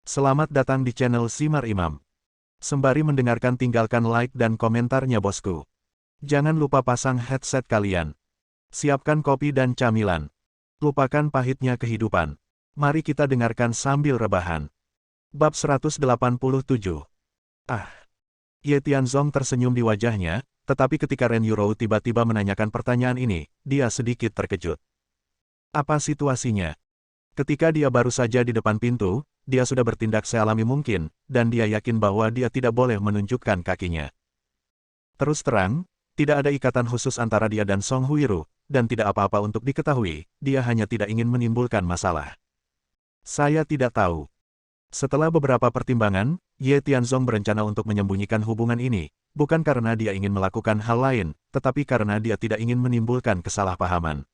Selamat datang di channel Simar Imam. Sembari mendengarkan tinggalkan like dan komentarnya bosku. Jangan lupa pasang headset kalian. Siapkan kopi dan camilan. Lupakan pahitnya kehidupan. Mari kita dengarkan sambil rebahan. Bab 187. Ah. Ye Tianzong tersenyum di wajahnya, tetapi ketika Ren Yurou tiba-tiba menanyakan pertanyaan ini, dia sedikit terkejut. Apa situasinya? Ketika dia baru saja di depan pintu, dia sudah bertindak sealami mungkin, dan dia yakin bahwa dia tidak boleh menunjukkan kakinya. Terus terang, tidak ada ikatan khusus antara dia dan Song Huiru, dan tidak apa-apa untuk diketahui, dia hanya tidak ingin menimbulkan masalah. Saya tidak tahu. Setelah beberapa pertimbangan, Ye Tianzong berencana untuk menyembunyikan hubungan ini, bukan karena dia ingin melakukan hal lain, tetapi karena dia tidak ingin menimbulkan kesalahpahaman.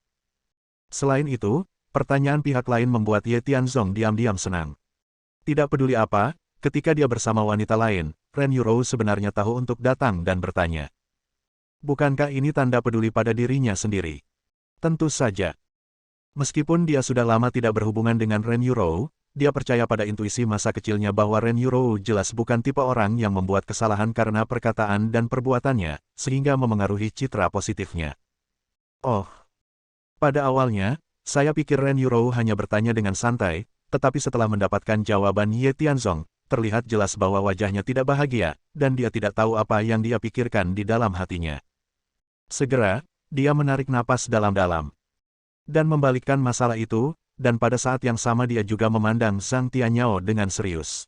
Selain itu, pertanyaan pihak lain membuat Ye Tianzong diam-diam senang. Tidak peduli apa, ketika dia bersama wanita lain, Ren Yurou sebenarnya tahu untuk datang dan bertanya. Bukankah ini tanda peduli pada dirinya sendiri? Tentu saja. Meskipun dia sudah lama tidak berhubungan dengan Ren Yurou, dia percaya pada intuisi masa kecilnya bahwa Ren Yurou jelas bukan tipe orang yang membuat kesalahan karena perkataan dan perbuatannya, sehingga memengaruhi citra positifnya. Oh. Pada awalnya, saya pikir Ren Yurou hanya bertanya dengan santai, tetapi setelah mendapatkan jawaban Ye Tianzong, terlihat jelas bahwa wajahnya tidak bahagia, dan dia tidak tahu apa yang dia pikirkan di dalam hatinya. Segera, dia menarik napas dalam-dalam. Dan membalikkan masalah itu, dan pada saat yang sama dia juga memandang Zhang Tianyao dengan serius.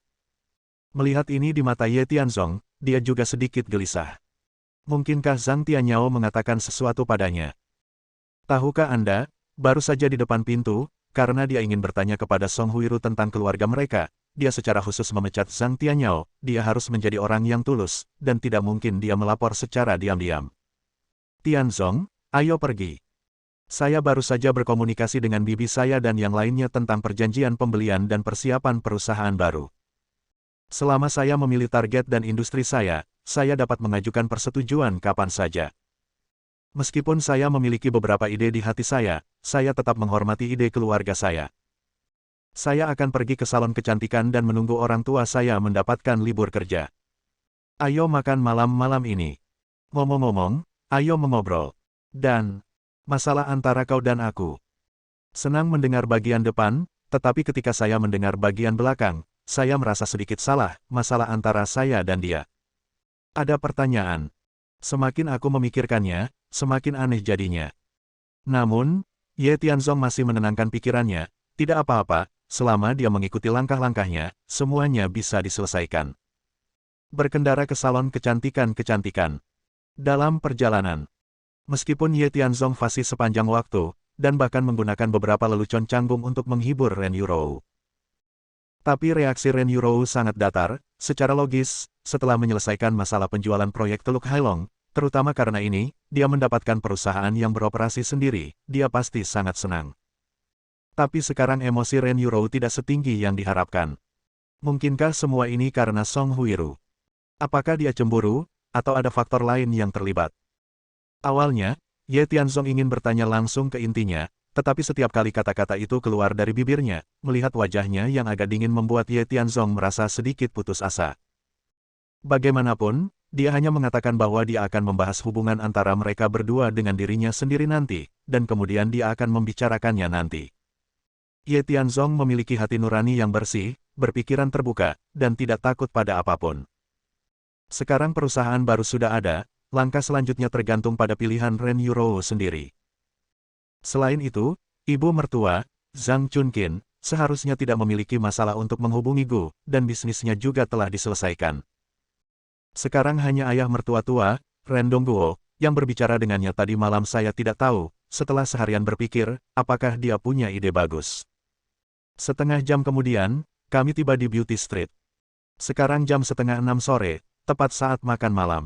Melihat ini di mata Ye Tianzong, dia juga sedikit gelisah. Mungkinkah Zhang Tianyao mengatakan sesuatu padanya? Tahukah Anda? Baru saja di depan pintu, karena dia ingin bertanya kepada Song Huiru tentang keluarga mereka, dia secara khusus memecat Zhang Tianyao, dia harus menjadi orang yang tulus, dan tidak mungkin dia melapor secara diam-diam. Tianzong, ayo pergi. Saya baru saja berkomunikasi dengan bibi saya dan yang lainnya tentang perjanjian pembelian dan persiapan perusahaan baru. Selama saya memilih target dan industri saya dapat mengajukan persetujuan kapan saja. Meskipun saya memiliki beberapa ide di hati saya tetap menghormati ide keluarga saya. Saya akan pergi ke salon kecantikan dan menunggu orang tua saya mendapatkan libur kerja. Ayo makan malam-malam ini. Ngomong-ngomong, ayo mengobrol. Dan, masalah antara kau dan aku. Senang mendengar bagian depan, tetapi ketika saya mendengar bagian belakang, saya merasa sedikit salah, masalah antara saya dan dia. Ada pertanyaan. Semakin aku memikirkannya, semakin aneh jadinya. Namun, Ye Tianzong masih menenangkan pikirannya, tidak apa-apa, selama dia mengikuti langkah-langkahnya, semuanya bisa diselesaikan. Berkendara ke salon kecantikan. Dalam perjalanan. Meskipun Ye Tianzong fasih sepanjang waktu, dan bahkan menggunakan beberapa lelucon canggung untuk menghibur Ren Yurou. Tapi reaksi Ren Yurou sangat datar, secara logis, setelah menyelesaikan masalah penjualan proyek Teluk Hailong, terutama karena ini, dia mendapatkan perusahaan yang beroperasi sendiri, dia pasti sangat senang. Tapi sekarang emosi Ren Yurou tidak setinggi yang diharapkan. Mungkinkah semua ini karena Song Huiru? Apakah dia cemburu, atau ada faktor lain yang terlibat? Awalnya, Ye Tianzong ingin bertanya langsung ke intinya, tetapi setiap kali kata-kata itu keluar dari bibirnya, melihat wajahnya yang agak dingin membuat Ye Tianzong merasa sedikit putus asa. Bagaimanapun, dia hanya mengatakan bahwa dia akan membahas hubungan antara mereka berdua dengan dirinya sendiri nanti, dan kemudian dia akan membicarakannya nanti. Ye Tianzong memiliki hati nurani yang bersih, berpikiran terbuka, dan tidak takut pada apapun. Sekarang perusahaan baru sudah ada, langkah selanjutnya tergantung pada pilihan Ren Yurou sendiri. Selain itu, ibu mertua, Zhang Chunqin, seharusnya tidak memiliki masalah untuk menghubungi Gu, dan bisnisnya juga telah diselesaikan. Sekarang hanya ayah mertua tua, Ren Dongguo, yang berbicara dengannya tadi malam. Saya tidak tahu, setelah seharian berpikir, apakah dia punya ide bagus. Setengah jam kemudian, kami tiba di Beauty Street. Sekarang jam 5:30 sore, tepat saat makan malam.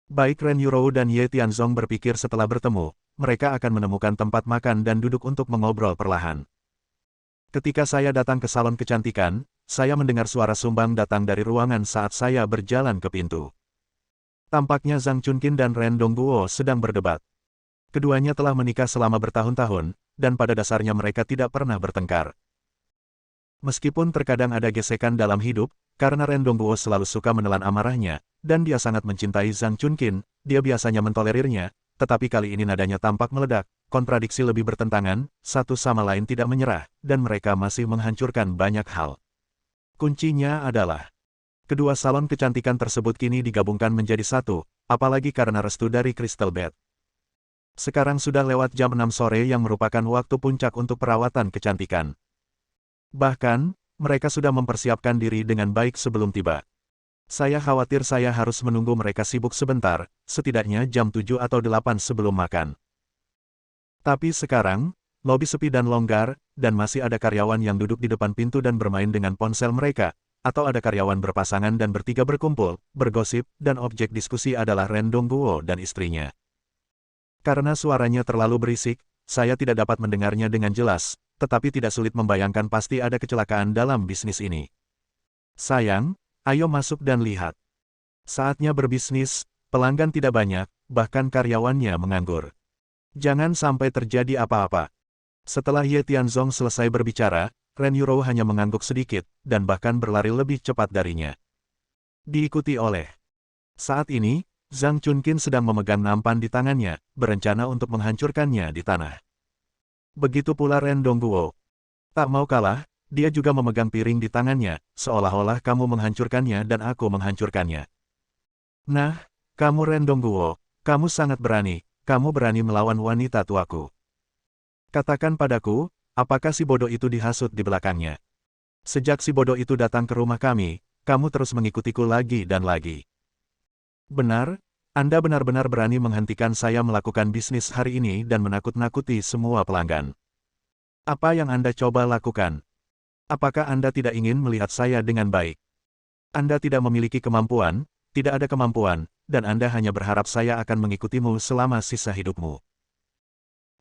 Baik Ren Yurou dan Ye Tianzong berpikir setelah bertemu, mereka akan menemukan tempat makan dan duduk untuk mengobrol perlahan. Ketika saya datang ke salon kecantikan, saya mendengar suara sumbang datang dari ruangan saat saya berjalan ke pintu. Tampaknya Zhang Chunqin dan Ren Dongguo sedang berdebat. Keduanya telah menikah selama bertahun-tahun, dan pada dasarnya mereka tidak pernah bertengkar. Meskipun terkadang ada gesekan dalam hidup, karena Ren Dongguo selalu suka menelan amarahnya, dan dia sangat mencintai Zhang Chunkin, dia biasanya mentolerirnya, tetapi kali ini nadanya tampak meledak, kontradiksi lebih bertentangan, satu sama lain tidak menyerah, dan mereka masih menghancurkan banyak hal. Kuncinya adalah, kedua salon kecantikan tersebut kini digabungkan menjadi satu, apalagi karena restu dari Crystal Bed. Sekarang sudah lewat jam 6 sore yang merupakan waktu puncak untuk perawatan kecantikan. Bahkan, mereka sudah mempersiapkan diri dengan baik sebelum tiba. Saya khawatir saya harus menunggu mereka sibuk sebentar, setidaknya jam 7 atau 8 sebelum makan. Tapi sekarang, lobi sepi dan longgar, dan masih ada karyawan yang duduk di depan pintu dan bermain dengan ponsel mereka, atau ada karyawan berpasangan dan bertiga berkumpul, bergosip, dan objek diskusi adalah Ren Dongguo dan istrinya. Karena suaranya terlalu berisik, saya tidak dapat mendengarnya dengan jelas, tetapi tidak sulit membayangkan pasti ada kecelakaan dalam bisnis ini. Sayang, ayo masuk dan lihat. Saatnya berbisnis, pelanggan tidak banyak, bahkan karyawannya menganggur. Jangan sampai terjadi apa-apa. Setelah Ye Tianzong selesai berbicara, Ren Yurou hanya mengangguk sedikit, dan bahkan berlari lebih cepat darinya. Diikuti oleh. Saat ini, Zhang Chunkin sedang memegang nampan di tangannya, berencana untuk menghancurkannya di tanah. Begitu pula Ren Dongguo. Tak mau kalah, dia juga memegang piring di tangannya, seolah-olah kamu menghancurkannya dan aku menghancurkannya. Nah, kamu Ren Dongguo, kamu sangat berani, kamu berani melawan wanita tuaku. Katakan padaku, apakah si bodoh itu dihasut di belakangnya? Sejak si bodoh itu datang ke rumah kami, kamu terus mengikutiku lagi dan lagi. Benar, Anda benar-benar berani menghentikan saya melakukan bisnis hari ini dan menakut-nakuti semua pelanggan. Apa yang Anda coba lakukan? Apakah Anda tidak ingin melihat saya dengan baik? Anda tidak memiliki kemampuan, tidak ada kemampuan, dan Anda hanya berharap saya akan mengikutimu selama sisa hidupmu.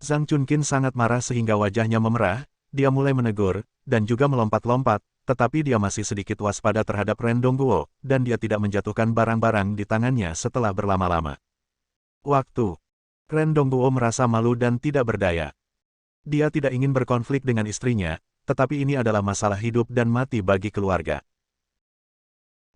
Zhang Chunkin sangat marah sehingga wajahnya memerah, dia mulai menegur, dan juga melompat-lompat, tetapi dia masih sedikit waspada terhadap Ren Dongguo, dan dia tidak menjatuhkan barang-barang di tangannya setelah berlama-lama. Waktu. Ren Dongguo merasa malu dan tidak berdaya. Dia tidak ingin berkonflik dengan istrinya, tetapi ini adalah masalah hidup dan mati bagi keluarga.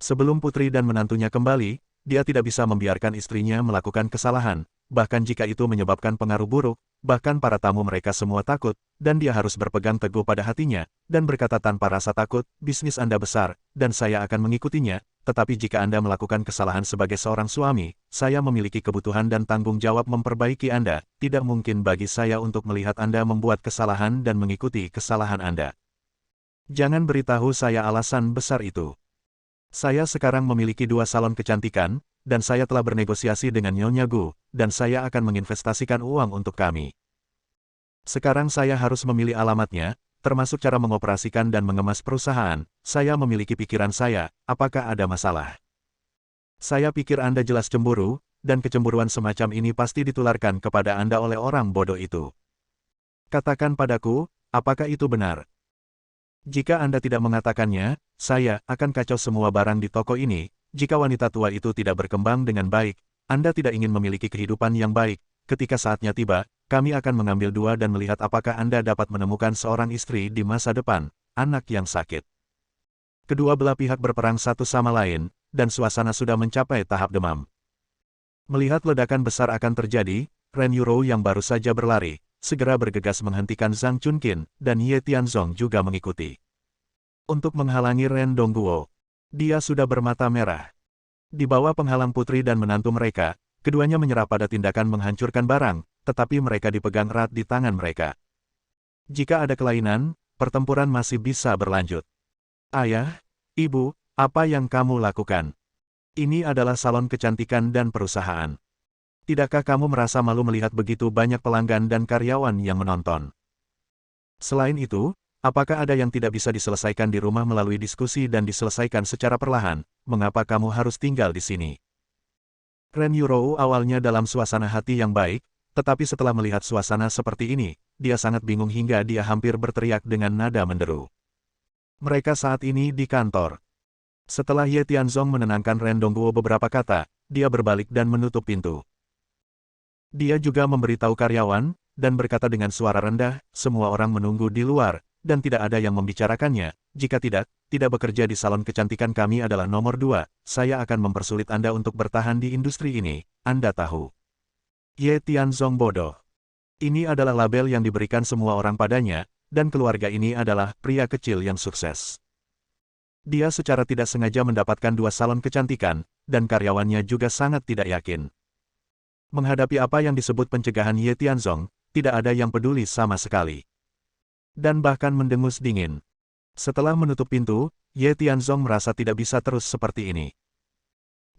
Sebelum putri dan menantunya kembali, dia tidak bisa membiarkan istrinya melakukan kesalahan, bahkan jika itu menyebabkan pengaruh buruk, bahkan para tamu mereka semua takut, dan dia harus berpegang teguh pada hatinya, dan berkata tanpa rasa takut, bisnis Anda besar, dan saya akan mengikutinya, tetapi jika Anda melakukan kesalahan sebagai seorang suami, saya memiliki kebutuhan dan tanggung jawab memperbaiki Anda, tidak mungkin bagi saya untuk melihat Anda membuat kesalahan dan mengikuti kesalahan Anda. Jangan beritahu saya alasan besar itu. Saya sekarang memiliki 2 salon kecantikan, dan saya telah bernegosiasi dengan Nyonya Gu, dan saya akan menginvestasikan uang untuk kami. Sekarang saya harus memilih alamatnya, termasuk cara mengoperasikan dan mengemas perusahaan. Saya memiliki pikiran saya, apakah ada masalah? Saya pikir Anda jelas cemburu, dan kecemburuan semacam ini pasti ditularkan kepada Anda oleh orang bodoh itu. Katakan padaku, apakah itu benar? Jika Anda tidak mengatakannya, saya akan kacau semua barang di toko ini. Jika wanita tua itu tidak berkembang dengan baik, Anda tidak ingin memiliki kehidupan yang baik. Ketika saatnya tiba, kami akan mengambil 2 dan melihat apakah Anda dapat menemukan seorang istri di masa depan, anak yang sakit. Kedua belah pihak berperang satu sama lain, dan suasana sudah mencapai tahap demam. Melihat ledakan besar akan terjadi, Ren Yurou yang baru saja berlari, segera bergegas menghentikan Zhang Chunkin, dan Ye Tianzong juga mengikuti. Untuk menghalangi Ren Dongguo, dia sudah bermata merah. Di bawah penghalang putri dan menantu mereka, keduanya menyerah pada tindakan menghancurkan barang, tetapi mereka dipegang erat di tangan mereka. Jika ada kelainan, pertempuran masih bisa berlanjut. Ayah, ibu, apa yang kamu lakukan? Ini adalah salon kecantikan dan perusahaan. Tidakkah kamu merasa malu melihat begitu banyak pelanggan dan karyawan yang menonton? Selain itu, apakah ada yang tidak bisa diselesaikan di rumah melalui diskusi dan diselesaikan secara perlahan? Mengapa kamu harus tinggal di sini? Ren Yurou awalnya dalam suasana hati yang baik, tetapi setelah melihat suasana seperti ini, dia sangat bingung hingga dia hampir berteriak dengan nada menderu. Mereka saat ini di kantor. Setelah Ye Tianzong menenangkan Ren Dongguo beberapa kata, dia berbalik dan menutup pintu. Dia juga memberitahu karyawan, dan berkata dengan suara rendah, semua orang menunggu di luar, dan tidak ada yang membicarakannya. Jika tidak bekerja di salon kecantikan kami adalah nomor 2, saya akan mempersulit Anda untuk bertahan di industri ini, Anda tahu. Ye Tianzong bodoh. Ini adalah label yang diberikan semua orang padanya, dan keluarga ini adalah pria kecil yang sukses. Dia secara tidak sengaja mendapatkan 2 salon kecantikan, dan karyawannya juga sangat tidak yakin. Menghadapi apa yang disebut pencegahan Ye Tianzong, tidak ada yang peduli sama sekali. Dan bahkan mendengus dingin. Setelah menutup pintu, Ye Tianzong merasa tidak bisa terus seperti ini.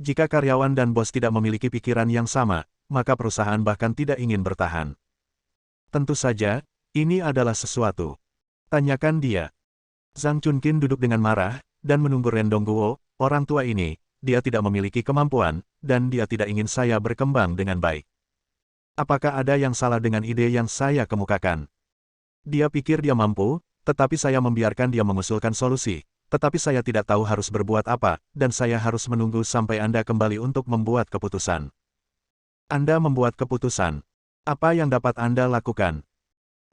Jika karyawan dan bos tidak memiliki pikiran yang sama, maka perusahaan bahkan tidak ingin bertahan. Tentu saja, ini adalah sesuatu. Tanyakan dia. Zhang Chunkin duduk dengan marah, dan menunggu Ren Dongguo, orang tua ini, dia tidak memiliki kemampuan, dan dia tidak ingin saya berkembang dengan baik. Apakah ada yang salah dengan ide yang saya kemukakan? Dia pikir dia mampu, tetapi saya membiarkan dia mengusulkan solusi, tetapi saya tidak tahu harus berbuat apa, dan saya harus menunggu sampai Anda kembali untuk membuat keputusan. Anda membuat keputusan. Apa yang dapat Anda lakukan?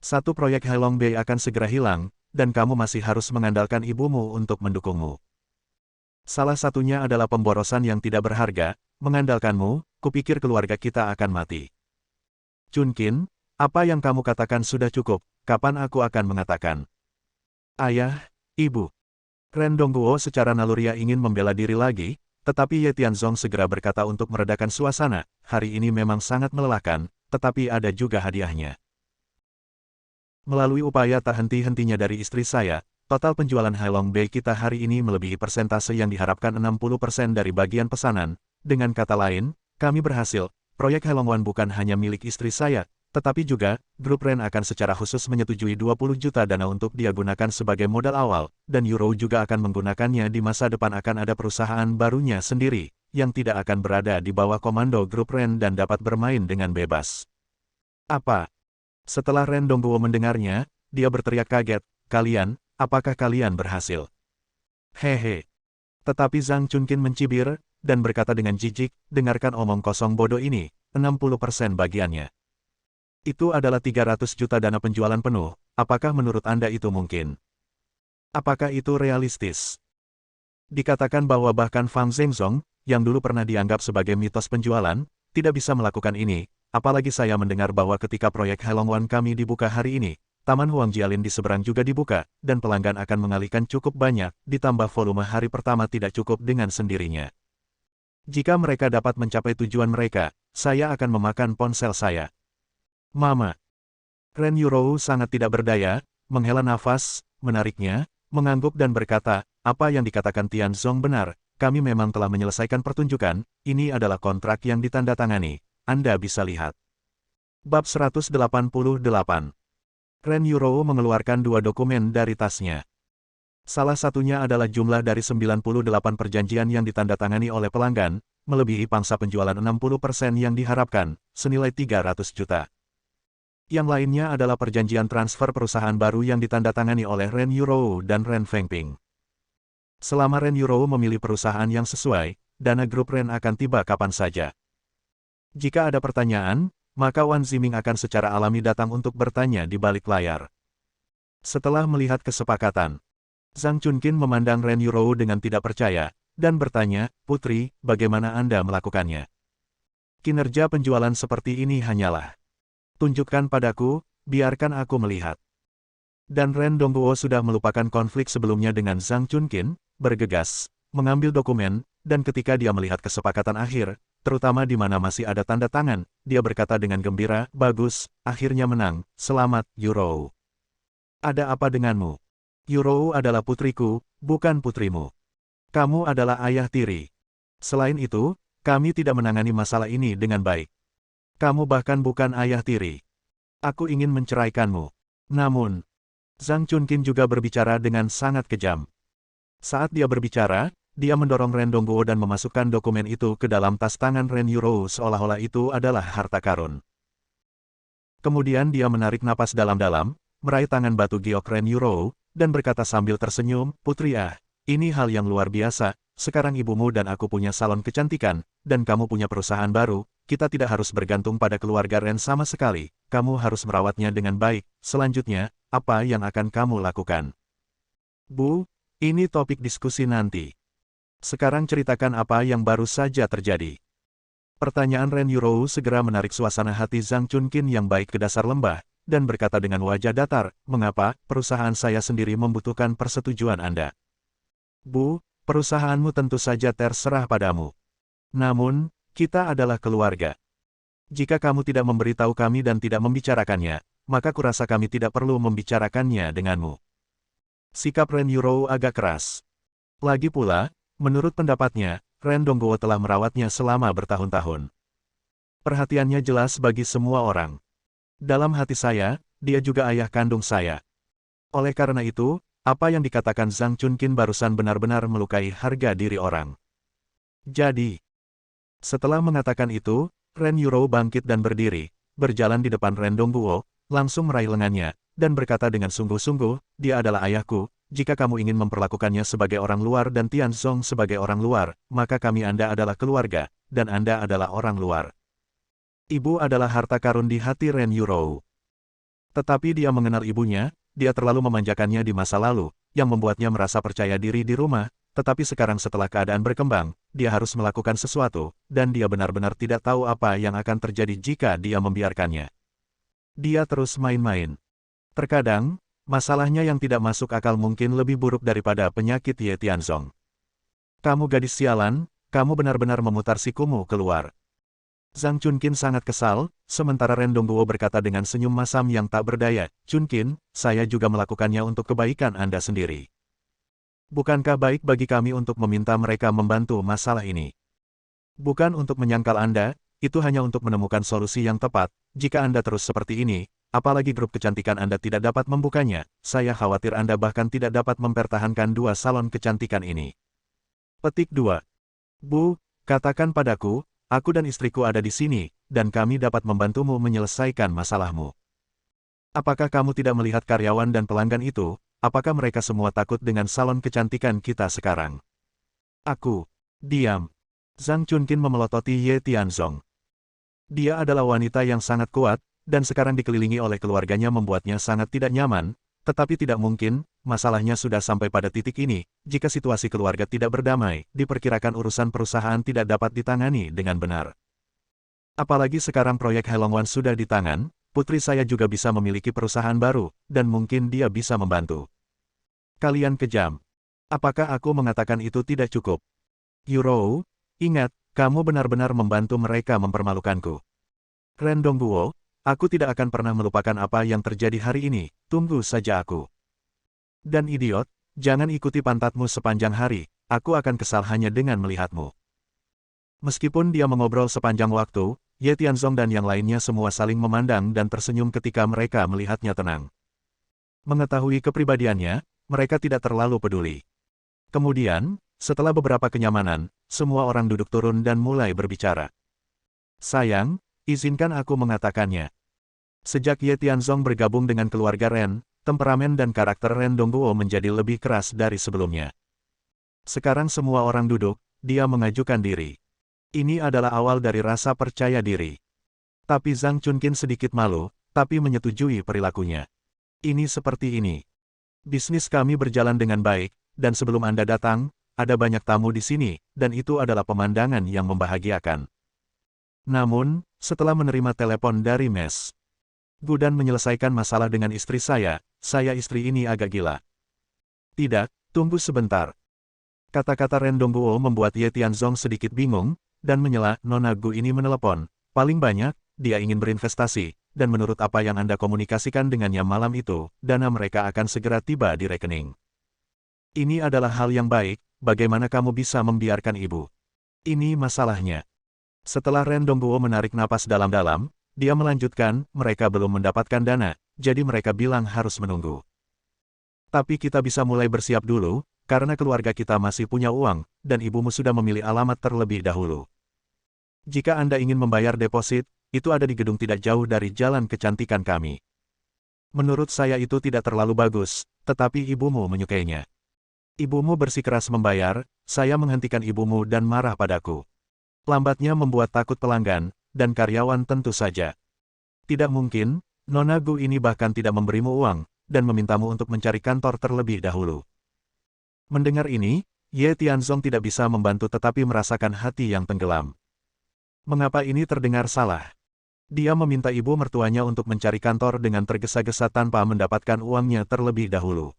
Satu proyek Halong Bay akan segera hilang, dan kamu masih harus mengandalkan ibumu untuk mendukungmu. Salah satunya adalah pemborosan yang tidak berharga, mengandalkanmu, kupikir keluarga kita akan mati. Chunkin, apa yang kamu katakan sudah cukup, kapan aku akan mengatakan? Ayah, ibu. Ren Dongguo secara naluriah ingin membela diri lagi, tetapi Ye Tianzong segera berkata untuk meredakan suasana, hari ini memang sangat melelahkan, tetapi ada juga hadiahnya. Melalui upaya tak henti-hentinya dari istri saya, total penjualan Halong Bay kita hari ini melebihi persentase yang diharapkan 60% dari bagian pesanan. Dengan kata lain, kami berhasil, proyek Halong One bukan hanya milik istri saya, tetapi juga, grup Ren akan secara khusus menyetujui 20 juta dana untuk dia gunakan sebagai modal awal, dan Euro juga akan menggunakannya di masa depan akan ada perusahaan barunya sendiri, yang tidak akan berada di bawah komando grup Ren dan dapat bermain dengan bebas. Apa? Setelah Ren Dongguo mendengarnya, dia berteriak kaget, apakah kalian berhasil? Hehe. Tetapi Zhang Chunkin mencibir, dan berkata dengan jijik, dengarkan omong kosong bodoh ini, 60% bagiannya. Itu adalah 300 juta dana penjualan penuh, apakah menurut Anda itu mungkin? Apakah itu realistis? Dikatakan bahwa bahkan Fang Zhengzong, yang dulu pernah dianggap sebagai mitos penjualan, tidak bisa melakukan ini, apalagi saya mendengar bahwa ketika proyek Halong One kami dibuka hari ini, Taman Huang Jialin di seberang juga dibuka, dan pelanggan akan mengalihkan cukup banyak, ditambah volume hari pertama tidak cukup dengan sendirinya. Jika mereka dapat mencapai tujuan mereka, saya akan memakan ponsel saya. Mama. Ren Yurou sangat tidak berdaya, menghela nafas, menariknya, mengangguk dan berkata, apa yang dikatakan Tianzong benar, kami memang telah menyelesaikan pertunjukan, ini adalah kontrak yang ditandatangani, Anda bisa lihat. Bab 188. Ren Yurou mengeluarkan 2 dokumen dari tasnya. Salah satunya adalah jumlah dari 98 perjanjian yang ditandatangani oleh pelanggan, melebihi pangsa penjualan 60% yang diharapkan, senilai 300 juta. Yang lainnya adalah perjanjian transfer perusahaan baru yang ditandatangani oleh Ren Yurou dan Ren Fengping. Selama Ren Yurou memilih perusahaan yang sesuai, dana grup Ren akan tiba kapan saja. Jika ada pertanyaan, maka Wan Ziming akan secara alami datang untuk bertanya di balik layar. Setelah melihat kesepakatan, Zhang Chunkin memandang Ren Yurou dengan tidak percaya, dan bertanya, Putri, bagaimana Anda melakukannya? Kinerja penjualan seperti ini hanyalah. Tunjukkan padaku, biarkan aku melihat. Dan Ren Dongguo sudah melupakan konflik sebelumnya dengan Zhang Chunkin, bergegas, mengambil dokumen, dan ketika dia melihat kesepakatan akhir, terutama di mana masih ada tanda tangan, dia berkata dengan gembira, bagus, akhirnya menang, selamat, Yurou. Ada apa denganmu? Yurou adalah putriku, bukan putrimu. Kamu adalah ayah tiri. Selain itu, kami tidak menangani masalah ini dengan baik. Kamu bahkan bukan ayah tiri. Aku ingin menceraikanmu. Namun, Zhang Chunkin juga berbicara dengan sangat kejam. Saat dia berbicara, dia mendorong Ren Dongguo dan memasukkan dokumen itu ke dalam tas tangan Ren Yurou seolah-olah itu adalah harta karun. Kemudian dia menarik napas dalam-dalam, meraih tangan batu giok Ren Yurou, dan berkata sambil tersenyum, Putri ini hal yang luar biasa, sekarang ibumu dan aku punya salon kecantikan, dan kamu punya perusahaan baru, kita tidak harus bergantung pada keluarga Ren sama sekali, kamu harus merawatnya dengan baik, selanjutnya, apa yang akan kamu lakukan? Bu, ini topik diskusi nanti. Sekarang ceritakan apa yang baru saja terjadi. Pertanyaan Ren Yurou segera menarik suasana hati Zhang Chunkin yang baik ke dasar lembah, dan berkata dengan wajah datar, mengapa perusahaan saya sendiri membutuhkan persetujuan Anda? Bu, perusahaanmu tentu saja terserah padamu. Namun, kita adalah keluarga. Jika kamu tidak memberitahu kami dan tidak membicarakannya, maka kurasa kami tidak perlu membicarakannya denganmu. Sikap Ren Yurou agak keras. Lagi pula, menurut pendapatnya, Ren Dongguo telah merawatnya selama bertahun-tahun. Perhatiannya jelas bagi semua orang. Dalam hati saya, dia juga ayah kandung saya. Oleh karena itu, apa yang dikatakan Zhang Chunkin barusan benar-benar melukai harga diri orang. Jadi, setelah mengatakan itu, Ren Yurou bangkit dan berdiri, berjalan di depan Ren Dongguo, langsung meraih lengannya, dan berkata dengan sungguh-sungguh, dia adalah ayahku, jika kamu ingin memperlakukannya sebagai orang luar dan Tianzong sebagai orang luar, maka kami Anda adalah keluarga, dan Anda adalah orang luar. Ibu adalah harta karun di hati Ren Yurou. Tetapi dia mengenal ibunya, dia terlalu memanjakannya di masa lalu, yang membuatnya merasa percaya diri di rumah, tetapi sekarang setelah keadaan berkembang, dia harus melakukan sesuatu, dan dia benar-benar tidak tahu apa yang akan terjadi jika dia membiarkannya. Dia terus main-main. Terkadang, masalahnya yang tidak masuk akal mungkin lebih buruk daripada penyakit Ye Tianzong. Kamu gadis sialan, kamu benar-benar memutar sikumu keluar. Zhang Chunkin sangat kesal, sementara Ren Dongguo berkata dengan senyum masam yang tak berdaya, Chunkin, saya juga melakukannya untuk kebaikan Anda sendiri. Bukankah baik bagi kami untuk meminta mereka membantu masalah ini? Bukan untuk menyangkal Anda, itu hanya untuk menemukan solusi yang tepat. Jika Anda terus seperti ini, apalagi grup kecantikan Anda tidak dapat membukanya, saya khawatir Anda bahkan tidak dapat mempertahankan dua salon kecantikan ini. Petik 2. Bu, katakan padaku, aku dan istriku ada di sini, dan kami dapat membantumu menyelesaikan masalahmu. Apakah kamu tidak melihat karyawan dan pelanggan itu? Apakah mereka semua takut dengan salon kecantikan kita sekarang? Aku. Diam. Zhang Chunkin memelototi Ye Tianzong. Dia adalah wanita yang sangat kuat, dan sekarang dikelilingi oleh keluarganya membuatnya sangat tidak nyaman, tetapi tidak mungkin, masalahnya sudah sampai pada titik ini, jika situasi keluarga tidak berdamai, diperkirakan urusan perusahaan tidak dapat ditangani dengan benar. Apalagi sekarang proyek Helongwan sudah di tangan, putri saya juga bisa memiliki perusahaan baru, dan mungkin dia bisa membantu. Kalian kejam. Apakah aku mengatakan itu tidak cukup? Yurou, ingat, kamu benar-benar membantu mereka mempermalukanku. Ren Dongguo, aku tidak akan pernah melupakan apa yang terjadi hari ini, tunggu saja aku. Dan idiot, jangan ikuti pantatmu sepanjang hari, aku akan kesal hanya dengan melihatmu. Meskipun dia mengobrol sepanjang waktu, Ye Tianzong dan yang lainnya semua saling memandang dan tersenyum ketika mereka melihatnya tenang. Mengetahui kepribadiannya, mereka tidak terlalu peduli. Kemudian, setelah beberapa kenyamanan, semua orang duduk turun dan mulai berbicara. Sayang, izinkan aku mengatakannya. Sejak Ye Tianzong bergabung dengan keluarga Ren, temperamen dan karakter Ren Dongguo menjadi lebih keras dari sebelumnya. Sekarang semua orang duduk, dia mengajukan diri. Ini adalah awal dari rasa percaya diri. Tapi Zhang Chunkin sedikit malu, tapi menyetujui perilakunya. Ini seperti ini. Bisnis kami berjalan dengan baik, dan sebelum Anda datang, ada banyak tamu di sini, dan itu adalah pemandangan yang membahagiakan. Namun, setelah menerima telepon dari Mes Gudan menyelesaikan masalah dengan istri saya istri ini agak gila. Tidak, tunggu sebentar. Kata-kata Ren Dongguo membuat Ye Tianzong sedikit bingung, dan menyela, Nona Gu ini menelepon. Paling banyak, dia ingin berinvestasi, dan menurut apa yang Anda komunikasikan dengannya malam itu, dana mereka akan segera tiba di rekening. Ini adalah hal yang baik, bagaimana kamu bisa membiarkan ibu? Ini masalahnya. Setelah Ren Dongguo menarik napas dalam-dalam, dia melanjutkan, mereka belum mendapatkan dana, jadi mereka bilang harus menunggu. Tapi kita bisa mulai bersiap dulu, karena keluarga kita masih punya uang, dan ibumu sudah memilih alamat terlebih dahulu. Jika Anda ingin membayar deposit, itu ada di gedung tidak jauh dari jalan kecantikan kami. Menurut saya itu tidak terlalu bagus, tetapi ibumu menyukainya. Ibumu bersikeras membayar, saya menghentikan ibumu dan marah padaku. Lambatnya membuat takut pelanggan, dan karyawan tentu saja. Tidak mungkin, Nona Gu ini bahkan tidak memberimu uang, dan memintamu untuk mencari kantor terlebih dahulu. Mendengar ini, Ye Tianzong tidak bisa membantu tetapi merasakan hati yang tenggelam. Mengapa ini terdengar salah? Dia meminta ibu mertuanya untuk mencari kantor dengan tergesa-gesa tanpa mendapatkan uangnya terlebih dahulu.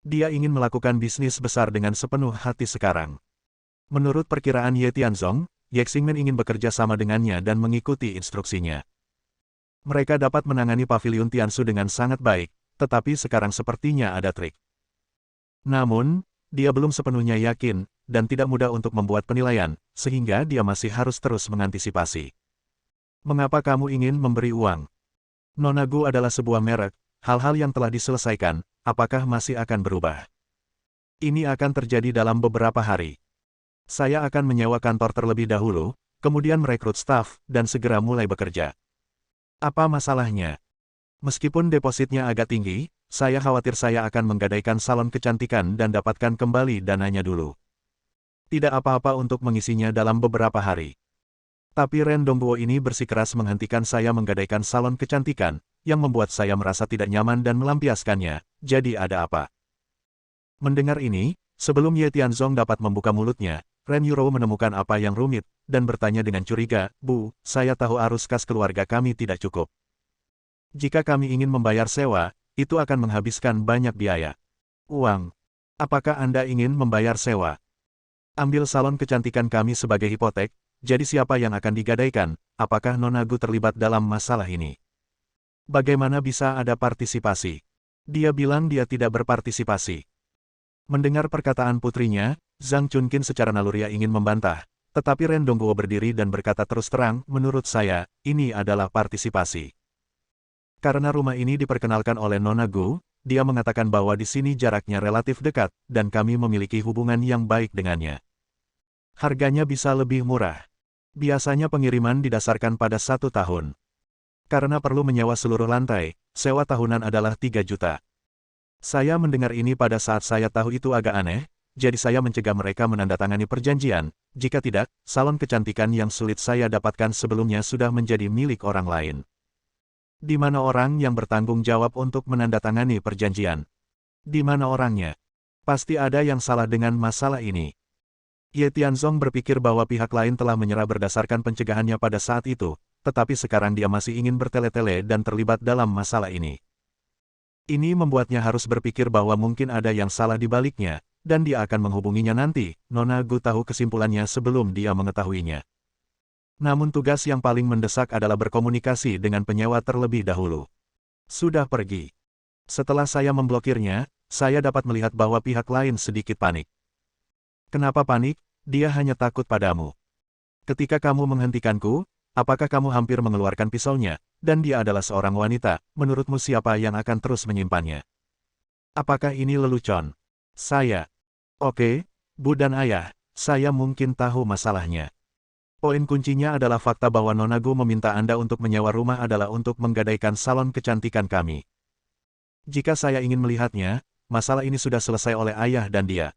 Dia ingin melakukan bisnis besar dengan sepenuh hati sekarang. Menurut perkiraan Ye Tianzong, Ye Xingmen ingin bekerja sama dengannya dan mengikuti instruksinya. Mereka dapat menangani paviliun Tiansu dengan sangat baik, tetapi sekarang sepertinya ada trik. Namun, dia belum sepenuhnya yakin, dan tidak mudah untuk membuat penilaian, sehingga dia masih harus terus mengantisipasi. Mengapa kamu ingin memberi uang? Nona Gu adalah sebuah merek, hal-hal yang telah diselesaikan, apakah masih akan berubah? Ini akan terjadi dalam beberapa hari. Saya akan menyewa kantor terlebih dahulu, kemudian merekrut staf, dan segera mulai bekerja. Apa masalahnya? Meskipun depositnya agak tinggi, saya khawatir saya akan menggadaikan salon kecantikan dan dapatkan kembali dananya dulu. Tidak apa-apa untuk mengisinya dalam beberapa hari. Tapi Ren Dongguo ini bersikeras menghentikan saya menggadaikan salon kecantikan, yang membuat saya merasa tidak nyaman dan melampiaskannya. Jadi ada apa? Mendengar ini, sebelum Ye Tianzong dapat membuka mulutnya, Ren Yuro menemukan apa yang rumit, dan bertanya dengan curiga, "Bu, saya tahu arus kas keluarga kami tidak cukup. Jika kami ingin membayar sewa, itu akan menghabiskan banyak biaya. Uang. Apakah Anda ingin membayar sewa? Ambil salon kecantikan kami sebagai hipotek, jadi siapa yang akan digadaikan? Apakah Nona Gu terlibat dalam masalah ini? Bagaimana bisa ada partisipasi?" Dia bilang dia tidak berpartisipasi. Mendengar perkataan putrinya, Zhang Chunqin secara naluriah ingin membantah, tetapi Ren Dongguo berdiri dan berkata terus terang, "Menurut saya, ini adalah partisipasi. Karena rumah ini diperkenalkan oleh Nona Gu, dia mengatakan bahwa di sini jaraknya relatif dekat, dan kami memiliki hubungan yang baik dengannya. Harganya bisa lebih murah. Biasanya pengiriman didasarkan pada 1 tahun. Karena perlu menyewa seluruh lantai, sewa tahunan adalah 3 juta. Saya mendengar ini pada saat saya tahu itu agak aneh, jadi saya mencegah mereka menandatangani perjanjian, jika tidak, salon kecantikan yang sulit saya dapatkan sebelumnya sudah menjadi milik orang lain. Di mana orang yang bertanggung jawab untuk menandatangani perjanjian? Di mana orangnya? Pasti ada yang salah dengan masalah ini." Ye Tianzong berpikir bahwa pihak lain telah menyerah berdasarkan pencegahannya pada saat itu, tetapi sekarang dia masih ingin bertele-tele dan terlibat dalam masalah ini. Ini membuatnya harus berpikir bahwa mungkin ada yang salah di baliknya, dan dia akan menghubunginya nanti. Nona Gu tahu kesimpulannya sebelum dia mengetahuinya. Namun tugas yang paling mendesak adalah berkomunikasi dengan penyewa terlebih dahulu. Sudah pergi. Setelah saya memblokirnya, saya dapat melihat bahwa pihak lain sedikit panik. Kenapa panik? Dia hanya takut padamu. Ketika kamu menghentikanku, apakah kamu hampir mengeluarkan pisaunya, dan dia adalah seorang wanita, menurutmu siapa yang akan terus menyimpannya? Apakah ini lelucon? Saya. Oke, Bu dan Ayah, saya mungkin tahu masalahnya. Poin kuncinya adalah fakta bahwa Nona Gu meminta Anda untuk menyewa rumah adalah untuk menggadaikan salon kecantikan kami. Jika saya ingin melihatnya, masalah ini sudah selesai oleh Ayah dan dia.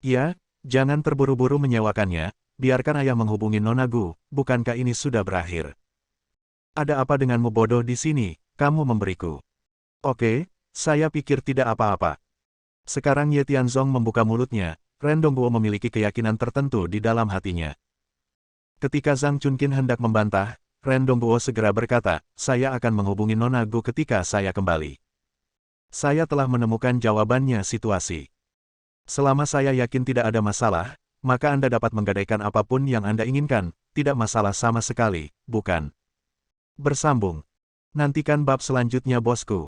Ya, jangan terburu-buru menyewakannya, biarkan Ayah menghubungi Nona Gu, bukankah ini sudah berakhir? Ada apa denganmu bodoh di sini, kamu memberiku? Oke, saya pikir tidak apa-apa. Sekarang Ye Tianzong membuka mulutnya, Ren Dongguo memiliki keyakinan tertentu di dalam hatinya. Ketika Zhang Chunqin hendak membantah, Ren Dongguo segera berkata, "Saya akan menghubungi Nona Gu ketika saya kembali. Saya telah menemukan jawabannya situasi. Selama saya yakin tidak ada masalah, maka Anda dapat menggadaikan apapun yang Anda inginkan, tidak masalah sama sekali, bukan?" Bersambung. Nantikan bab selanjutnya bosku.